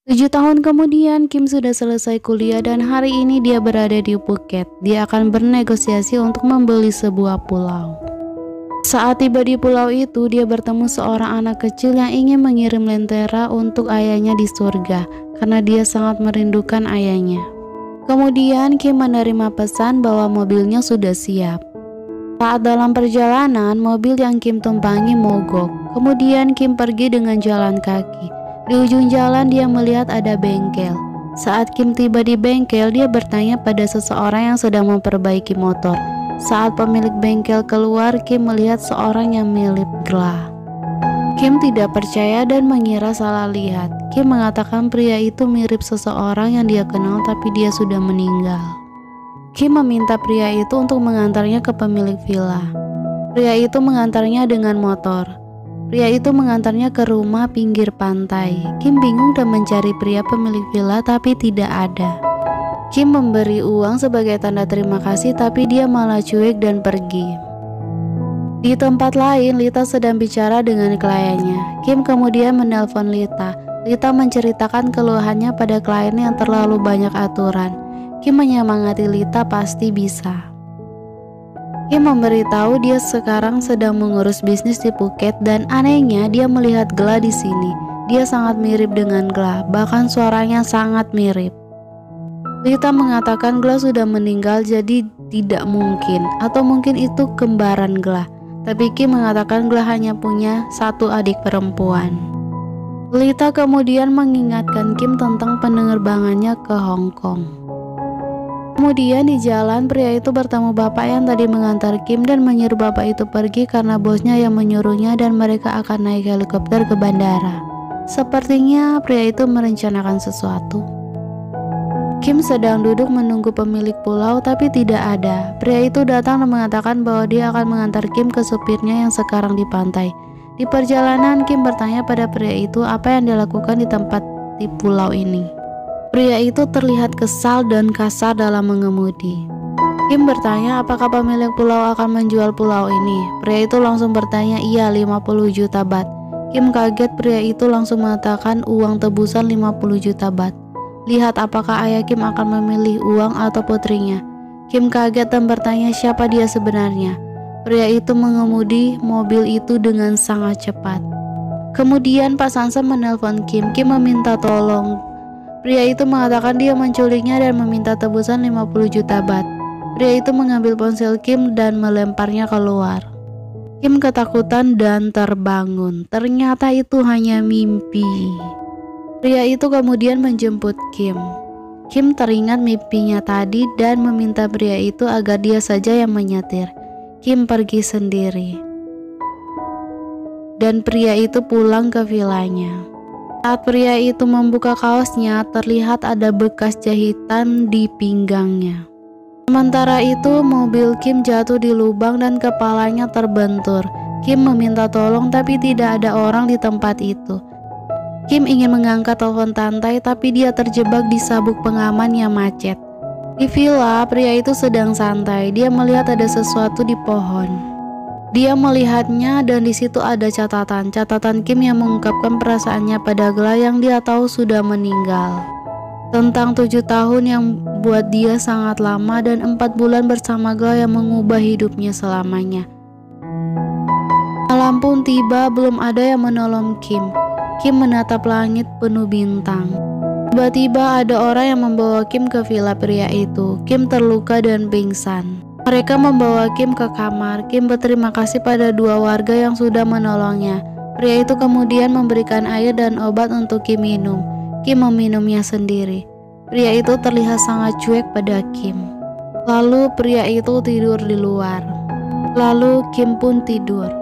7 tahun kemudian, Kim sudah selesai kuliah dan hari ini dia berada di Phuket. Dia akan bernegosiasi untuk membeli sebuah pulau. Saat tiba di pulau itu, dia bertemu seorang anak kecil yang ingin mengirim lentera untuk ayahnya di surga karena dia sangat merindukan ayahnya. Kemudian Kim menerima pesan bahwa mobilnya sudah siap. Saat dalam perjalanan, mobil yang Kim tumpangi mogok. Kemudian Kim pergi dengan jalan kaki. Di ujung jalan dia melihat ada bengkel. Saat Kim tiba di bengkel, dia bertanya pada seseorang yang sedang memperbaiki motor. Saat pemilik bengkel keluar, Kim melihat seorang yang mirip Gla. Kim tidak percaya dan mengira salah lihat. Kim mengatakan pria itu mirip seseorang yang dia kenal tapi dia sudah meninggal. Kim meminta pria itu untuk mengantarnya ke pemilik villa. Pria itu mengantarnya dengan motor. Pria itu mengantarnya ke rumah pinggir pantai. Kim bingung dan mencari pria pemilik villa tapi tidak ada. Kim memberi uang sebagai tanda terima kasih tapi dia malah cuek dan pergi. Di tempat lain, Lita sedang bicara dengan kliennya. Kim kemudian menelpon Lita. Lita menceritakan keluhannya pada klien yang terlalu banyak aturan. Kim menyemangati Lita pasti bisa. Kim memberitahu dia sekarang sedang mengurus bisnis di Phuket dan anehnya dia melihat Gla di sini. Dia sangat mirip dengan Gla, bahkan suaranya sangat mirip. Lita mengatakan Gla sudah meninggal jadi tidak mungkin, atau mungkin itu kembaran Gla. Tapi Kim mengatakan Gla hanya punya satu adik perempuan. Lita kemudian mengingatkan Kim tentang penerbangannya ke Hong Kong. Kemudian di jalan, pria itu bertemu bapak yang tadi mengantar Kim dan menyuruh bapak itu pergi karena bosnya yang menyuruhnya dan mereka akan naik helikopter ke bandara. Sepertinya pria itu merencanakan sesuatu. Kim sedang duduk menunggu pemilik pulau tapi tidak ada. Pria itu datang dan mengatakan bahwa dia akan mengantar Kim ke supirnya yang sekarang di pantai. Di perjalanan, Kim bertanya pada pria itu apa yang dia lakukan di tempat di pulau ini. Pria itu terlihat kesal dan kasar dalam mengemudi. Kim bertanya apakah pemilik pulau akan menjual pulau ini. Pria itu langsung bertanya iya 50 juta baht. Kim kaget, pria itu langsung mengatakan uang tebusan 50 juta baht. Lihat apakah ayah Kim akan memilih uang atau putrinya. Kim kaget dan bertanya siapa dia sebenarnya. Pria itu mengemudi mobil itu dengan sangat cepat. Kemudian Pak Sansa menelpon Kim. Kim meminta tolong. Pria itu mengatakan dia menculiknya dan meminta tebusan 50 juta baht. Pria itu mengambil ponsel Kim dan melemparnya keluar. Kim ketakutan dan terbangun. Ternyata itu hanya mimpi. Pria itu kemudian menjemput Kim. Kim teringat mimpinya tadi dan meminta pria itu agar dia saja yang menyetir. Kim pergi sendiri. Dan pria itu pulang ke vilanya. Saat pria itu membuka kaosnya, terlihat ada bekas jahitan di pinggangnya. Sementara itu, mobil Kim jatuh di lubang dan kepalanya terbentur. Kim meminta tolong tapi tidak ada orang di tempat itu. Kim ingin mengangkat telepon tante tapi dia terjebak di sabuk pengaman yang macet. Di villa, pria itu sedang santai. Dia melihat ada sesuatu di pohon. Dia melihatnya dan di situ ada catatan Kim yang mengungkapkan perasaannya pada Gla yang dia tahu sudah meninggal. Tentang 7 tahun yang buat dia sangat lama dan 4 bulan bersama Gla yang mengubah hidupnya selamanya. Malam pun tiba, belum ada yang menolong Kim. Kim menatap langit penuh bintang. Tiba-tiba ada orang yang membawa Kim ke villa pria itu. Kim terluka dan pingsan. Mereka membawa Kim ke kamar. Kim berterima kasih pada 2 warga yang sudah menolongnya. Pria itu kemudian memberikan air dan obat untuk Kim minum. Kim meminumnya sendiri. Pria itu terlihat sangat cuek pada Kim. Lalu pria itu tidur di luar. Lalu Kim pun tidur.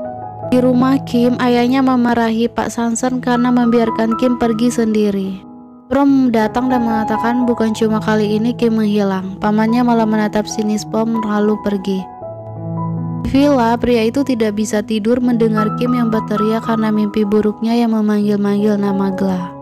Di rumah Kim, ayahnya memarahi Pak Sansan karena membiarkan Kim pergi sendiri. Prom datang dan mengatakan bukan cuma kali ini Kim menghilang. Pamannya malah menatap sinis Pom lalu pergi. Di villa, pria itu tidak bisa tidur mendengar Kim yang berteriak karena mimpi buruknya yang memanggil-manggil nama Gla.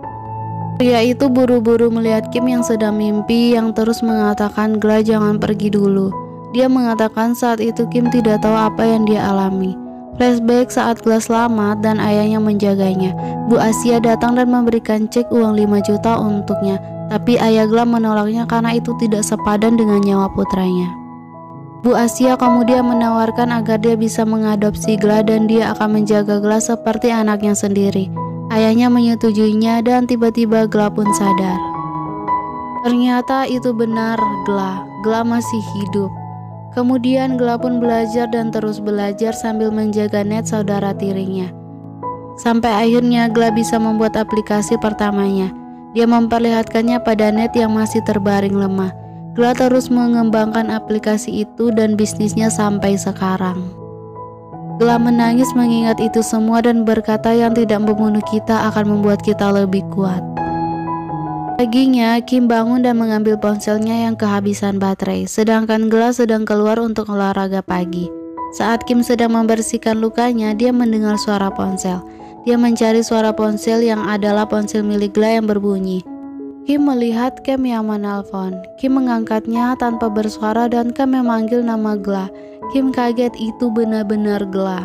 Pria itu buru-buru melihat Kim yang sedang mimpi yang terus mengatakan Gla jangan pergi dulu. Dia mengatakan saat itu Kim tidak tahu apa yang dia alami. Flashback saat Gla selamat dan ayahnya menjaganya. Bu Asia datang dan memberikan cek uang 5 juta untuknya, tapi ayah Gla menolaknya karena itu tidak sepadan dengan nyawa putranya. Bu Asia kemudian menawarkan agar dia bisa mengadopsi Gla dan dia akan menjaga Gla seperti anaknya sendiri. Ayahnya menyetujuinya dan tiba-tiba Gla pun sadar. Ternyata itu benar, Gla masih hidup. Kemudian Gla pun belajar dan terus belajar sambil menjaga Ned, saudara tirinya. Sampai akhirnya Gla bisa membuat aplikasi pertamanya. Dia memperlihatkannya pada Ned yang masih terbaring lemah. Gla terus mengembangkan aplikasi itu dan bisnisnya sampai sekarang. Gla menangis mengingat itu semua dan berkata yang tidak membunuh kita akan membuat kita lebih kuat. Paginya, Kim bangun dan mengambil ponselnya yang kehabisan baterai, sedangkan Gla sedang keluar untuk olahraga pagi. Saat Kim sedang membersihkan lukanya, dia mendengar suara ponsel. Dia mencari suara ponsel yang adalah ponsel milik Gla yang berbunyi. Kim melihat Cam yang menelpon. Kim mengangkatnya tanpa bersuara dan Cam memanggil nama Gla. Kim kaget, itu benar-benar Gla.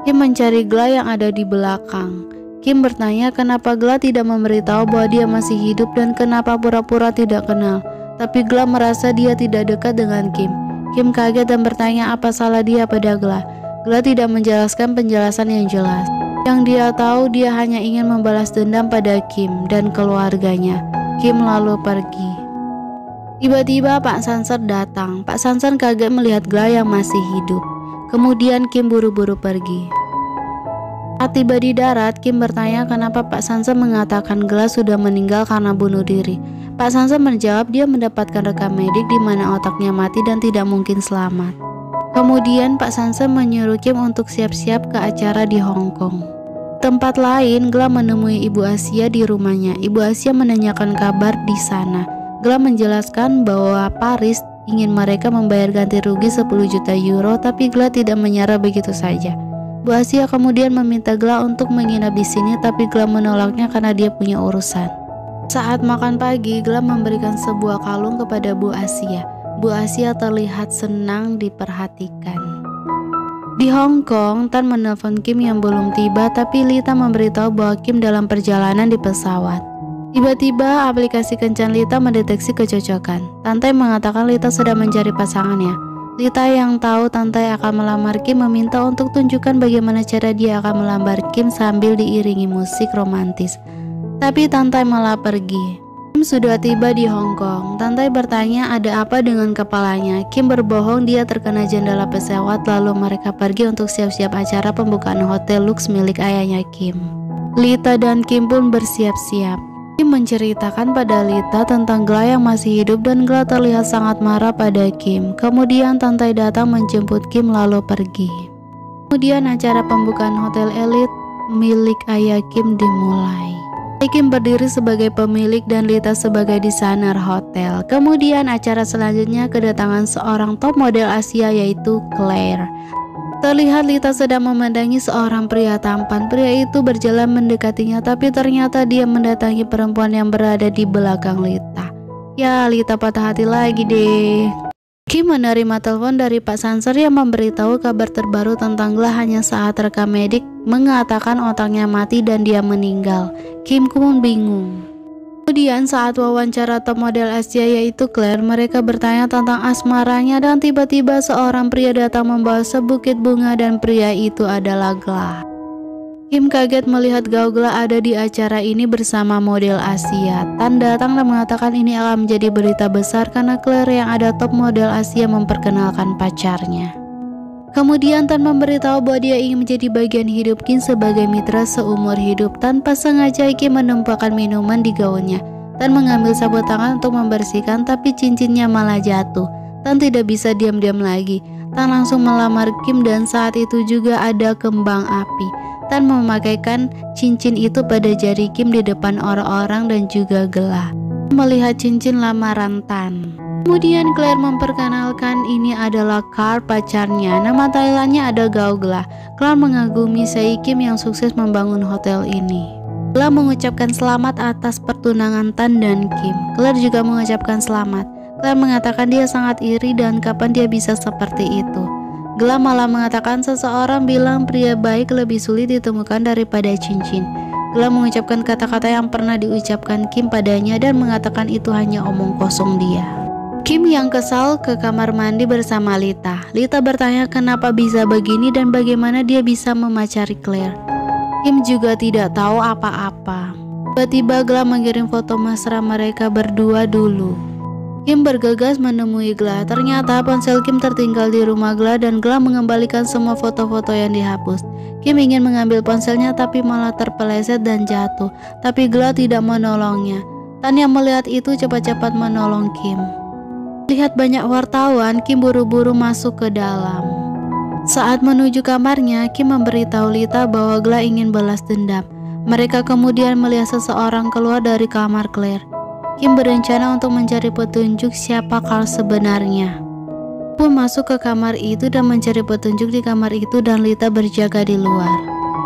Kim mencari Gla yang ada di belakang. Kim bertanya kenapa Gla tidak memberitahu bahwa dia masih hidup dan kenapa pura-pura tidak kenal. Tapi Gla merasa dia tidak dekat dengan Kim. Kim kaget dan bertanya apa salah dia pada Gla. Gla tidak menjelaskan penjelasan yang jelas. Yang dia tahu dia hanya ingin membalas dendam pada Kim dan keluarganya. Kim lalu pergi. Tiba-tiba Pak Sanser datang. Pak Sanser kaget melihat Gla yang masih hidup. Kemudian Kim buru-buru pergi. Saat tiba di darat, Kim bertanya kenapa Pak Sanser mengatakan Gla sudah meninggal karena bunuh diri. Pak Sanser menjawab dia mendapatkan rekam medik di mana otaknya mati dan tidak mungkin selamat. Kemudian Pak Sanser menyuruh Kim untuk siap-siap ke acara di Hong Kong. Tempat lain, Gla menemui Ibu Asia di rumahnya. Ibu Asia menanyakan kabar di sana. Gla menjelaskan bahwa Paris ingin mereka membayar ganti rugi 10 juta euro, tapi Gla tidak menyerah begitu saja. Bu Asia kemudian meminta Gla untuk menginap di sini, tapi Gla menolaknya karena dia punya urusan. Saat makan pagi, Gla memberikan sebuah kalung kepada Bu Asia. Bu Asia terlihat senang diperhatikan. Di Hong Kong, Tan menelpon Kim yang belum tiba, tapi Lita memberitahu bahwa Kim dalam perjalanan di pesawat. Tiba-tiba aplikasi kencan Lita mendeteksi kecocokan. Tante mengatakan Lita sedang mencari pasangannya. Lita yang tahu Tante akan melamar Kim meminta untuk tunjukkan bagaimana cara dia akan melamar Kim sambil diiringi musik romantis. Tapi Tante malah pergi. Kim sudah tiba di Hong Kong. Tante bertanya ada apa dengan kepalanya. Kim berbohong dia terkena jendela pesawat, lalu mereka pergi untuk siap-siap acara pembukaan hotel Lux milik ayahnya Kim. Lita dan Kim pun bersiap-siap. Kim menceritakan pada Lita tentang Gla yang masih hidup dan Gla terlihat sangat marah pada Kim. Kemudian Tante datang menjemput Kim lalu pergi. Kemudian acara pembukaan hotel elit milik ayah Kim dimulai. Kim berdiri sebagai pemilik dan Lita sebagai desainer hotel. Kemudian acara selanjutnya kedatangan seorang top model Asia yaitu Claire. Terlihat Lita sedang memandangi seorang pria tampan. Pria itu berjalan mendekatinya, tapi ternyata dia mendatangi perempuan yang berada di belakang Lita. Ya, Lita patah hati lagi deh. Kim menerima telepon dari Pak Sanser yang memberitahu kabar terbaru tentang Gla hanya saat rekam medik mengatakan otaknya mati dan dia meninggal. Kim pun bingung. Kemudian saat wawancara top model Asia yaitu Claire, mereka bertanya tentang asmaranya dan tiba-tiba seorang pria datang membawa sebukit bunga dan pria itu adalah Gla. Kim kaget melihat Gla ada di acara ini bersama model Asia. Tan datang dan mengatakan ini akan menjadi berita besar karena Claire yang ada top model Asia memperkenalkan pacarnya. Kemudian Tan memberitahu bahwa dia ingin menjadi bagian hidup Kim sebagai mitra seumur hidup. Tanpa sengaja Kim menumpahkan minuman di gaunnya. Tan mengambil sabut tangan untuk membersihkan, tapi cincinnya malah jatuh. Tan tidak bisa diam-diam lagi. Tan langsung melamar Kim dan saat itu juga ada kembang api. Tan memakaikan cincin itu pada jari Kim di depan orang-orang dan juga Gla. Melihat cincin lamaran Tan. Kemudian Claire memperkenalkan ini adalah Carl, pacarnya. Nama Thailandnya ada Gla. Claire mengagumi Sei Kim yang sukses membangun hotel ini. Gla mengucapkan selamat atas pertunangan Tan dan Kim. Claire juga mengucapkan selamat. Claire mengatakan dia sangat iri dan kapan dia bisa seperti itu. Gela malah mengatakan seseorang bilang pria baik lebih sulit ditemukan daripada cincin. Gela mengucapkan kata-kata yang pernah diucapkan Kim padanya dan mengatakan itu hanya omong kosong dia. Kim yang kesal ke kamar mandi bersama Lita. Lita bertanya kenapa bisa begini dan bagaimana dia bisa memacari Claire. Kim juga tidak tahu apa-apa. Tiba-tiba Gela mengirim foto mesra mereka berdua dulu. Kim bergegas menemui Gela. Ternyata ponsel Kim tertinggal di rumah Gela dan Gela mengembalikan semua foto-foto yang dihapus. Kim ingin mengambil ponselnya tapi malah terpeleset dan jatuh. Tapi Gela tidak menolongnya. Tanya melihat itu cepat-cepat menolong Kim. Lihat banyak wartawan, Kim buru-buru masuk ke dalam. Saat menuju kamarnya, Kim memberitahu Lita bahwa Gela ingin balas dendam. Mereka kemudian melihat seseorang keluar dari kamar Claire. Kim berencana untuk mencari petunjuk siapa Carl sebenarnya. Pun masuk ke kamar itu dan mencari petunjuk di kamar itu dan Lita berjaga di luar.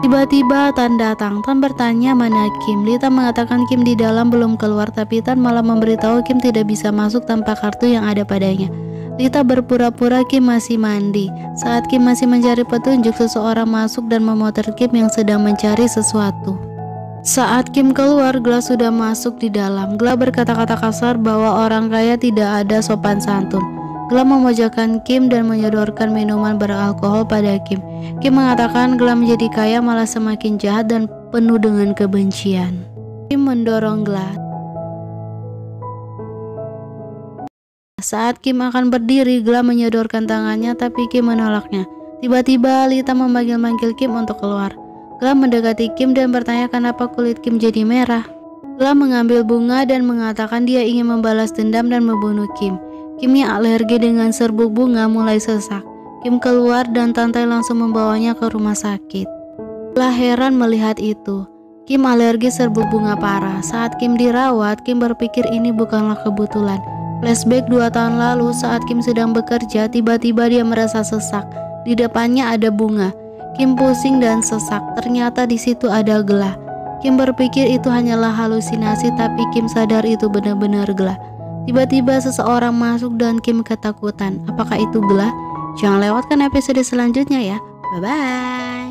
Tiba-tiba Tan datang. Tan bertanya mana Kim. Lita mengatakan Kim di dalam belum keluar, tapi Tan malah memberitahu Kim tidak bisa masuk tanpa kartu yang ada padanya. Lita berpura-pura Kim masih mandi. Saat Kim masih mencari petunjuk, seseorang masuk dan memotret Kim yang sedang mencari sesuatu. Saat Kim keluar, Gela sudah masuk di dalam. Gela berkata-kata kasar bahwa orang kaya tidak ada sopan santun. Gela memojokkan Kim dan menyodorkan minuman beralkohol pada Kim. Kim mengatakan Gela menjadi kaya malah semakin jahat dan penuh dengan kebencian. Kim mendorong Gela. Saat Kim akan berdiri, Gela menyodorkan tangannya tapi Kim menolaknya. Tiba-tiba Lita memanggil-manggil Kim untuk keluar. Gela mendekati Kim dan bertanya kenapa kulit Kim jadi merah. Gela mengambil bunga dan mengatakan dia ingin membalas dendam dan membunuh Kim. Kim yang alergi dengan serbuk bunga mulai sesak. Kim keluar dan Tantai langsung membawanya ke rumah sakit. Gela heran melihat itu. Kim alergi serbuk bunga parah. Saat Kim dirawat, Kim berpikir ini bukanlah kebetulan. Flashback 2 tahun lalu saat Kim sedang bekerja, tiba-tiba dia merasa sesak. Di depannya ada bunga. Kim pusing dan sesak. Ternyata di situ ada Gela. Kim berpikir itu hanyalah halusinasi, tapi Kim sadar itu benar-benar Gela. Tiba-tiba seseorang masuk dan Kim ketakutan. Apakah itu Gela? Jangan lewatkan episode selanjutnya ya. Bye-bye.